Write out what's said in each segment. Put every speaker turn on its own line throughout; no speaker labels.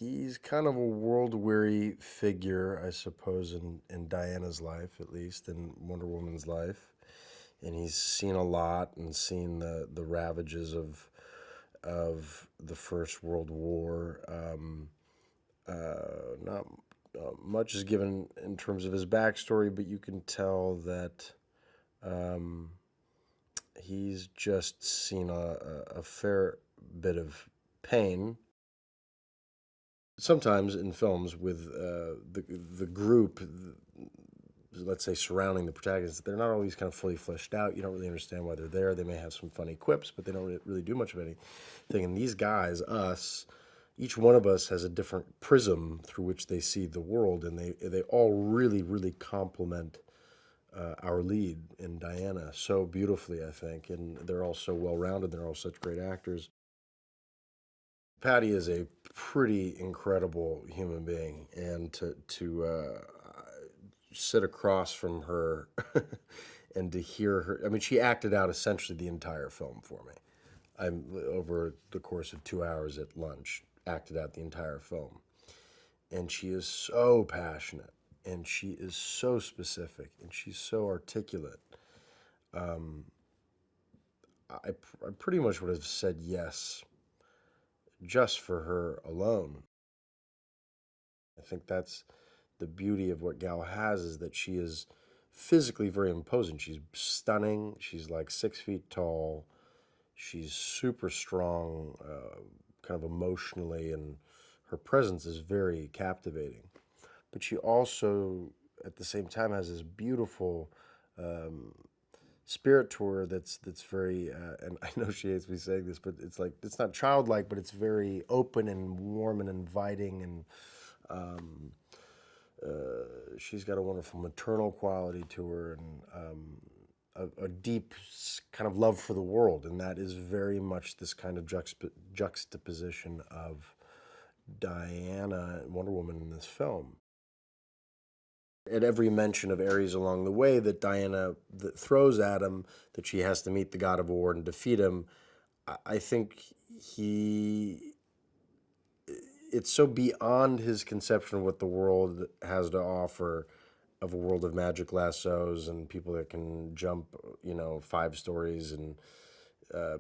He's kind of a world-weary figure, I suppose, in Diana's life, at least, in Wonder Woman's life. And he's seen a lot and seen the ravages of the First World War. Not much is given in terms of his backstory, but you can tell that um, he's just seen a fair bit of pain. Sometimes in films with the group, let's say surrounding the protagonist, they're not always kind of fully fleshed out. You don't really understand why they're there. They may have some funny quips, but they don't really do much of anything. And these guys, us, each one of us has a different prism through which they see the world, and they all really complement our lead in Diana so beautifully, I think, and they're all so well rounded. They're all such great actors. Patty is a pretty incredible human being, and to sit across from her and to hear her. I mean, she acted out essentially the entire film for me. I'm over the course of 2 hours at lunch, acted out the entire film, and she is so passionate, and she is so specific, and she's so articulate. Um, I pretty much would have said yes just for her alone. I think that's the beauty of what Gal has, is that she is physically very imposing. She's stunning. She's like 6 feet tall. She's super strong, kind of emotionally, and her presence is very captivating. But she also, at the same time, has this beautiful um, spirit to her that's very, and I know she hates me saying this, but it's like, it's not childlike, but it's very open and warm and inviting, and um, she's got a wonderful maternal quality to her, and a deep kind of love for the world, and that is very much this kind of juxtaposition of Diana and Wonder Woman in this film. At every mention of Ares along the way that Diana that throws at him, that she has to meet the God of War and defeat him, I think he it's so beyond his conception of what the world has to offer, of a world of magic lassos and people that can jump, 5 stories, and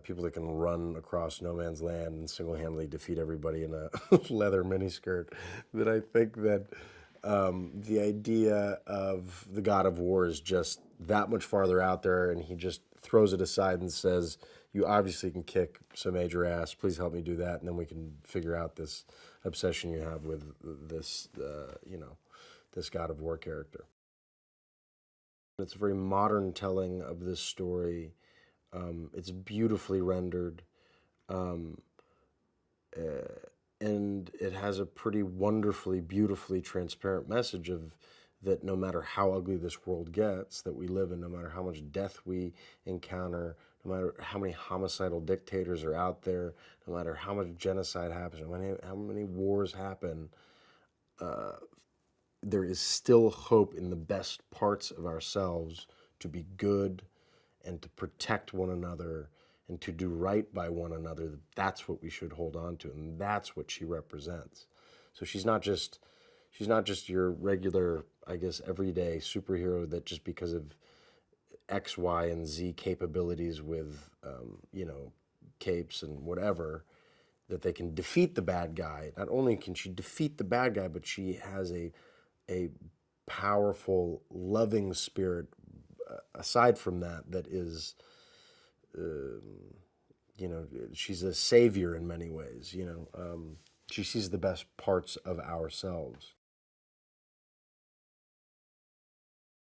people that can run across no man's land and single-handedly defeat everybody in a leather miniskirt. That I think that the idea of the God of War is just that much farther out there, and he just throws it aside and says, "You obviously can kick some major ass. Please help me do that, and then we can figure out this obsession you have with this, this God of War character." It's a very modern telling of this story. It's beautifully rendered, um, uh, and it has a pretty wonderfully, beautifully transparent message of that no matter how ugly this world gets that we live in, no matter how much death we encounter, no matter how many homicidal dictators are out there, no matter how much genocide happens, how many wars happen, uh, there is still hope in the best parts of ourselves to be good and to protect one another and to do right by one another. That's what we should hold on to, and that's what she represents. So she's not just your regular, I guess, everyday superhero that just because of X, Y, and Z capabilities with capes and whatever, that they can defeat the bad guy. Not only can she defeat the bad guy, but she has a powerful, loving spirit aside from that, that is, she's a savior in many ways. She sees the best parts of ourselves.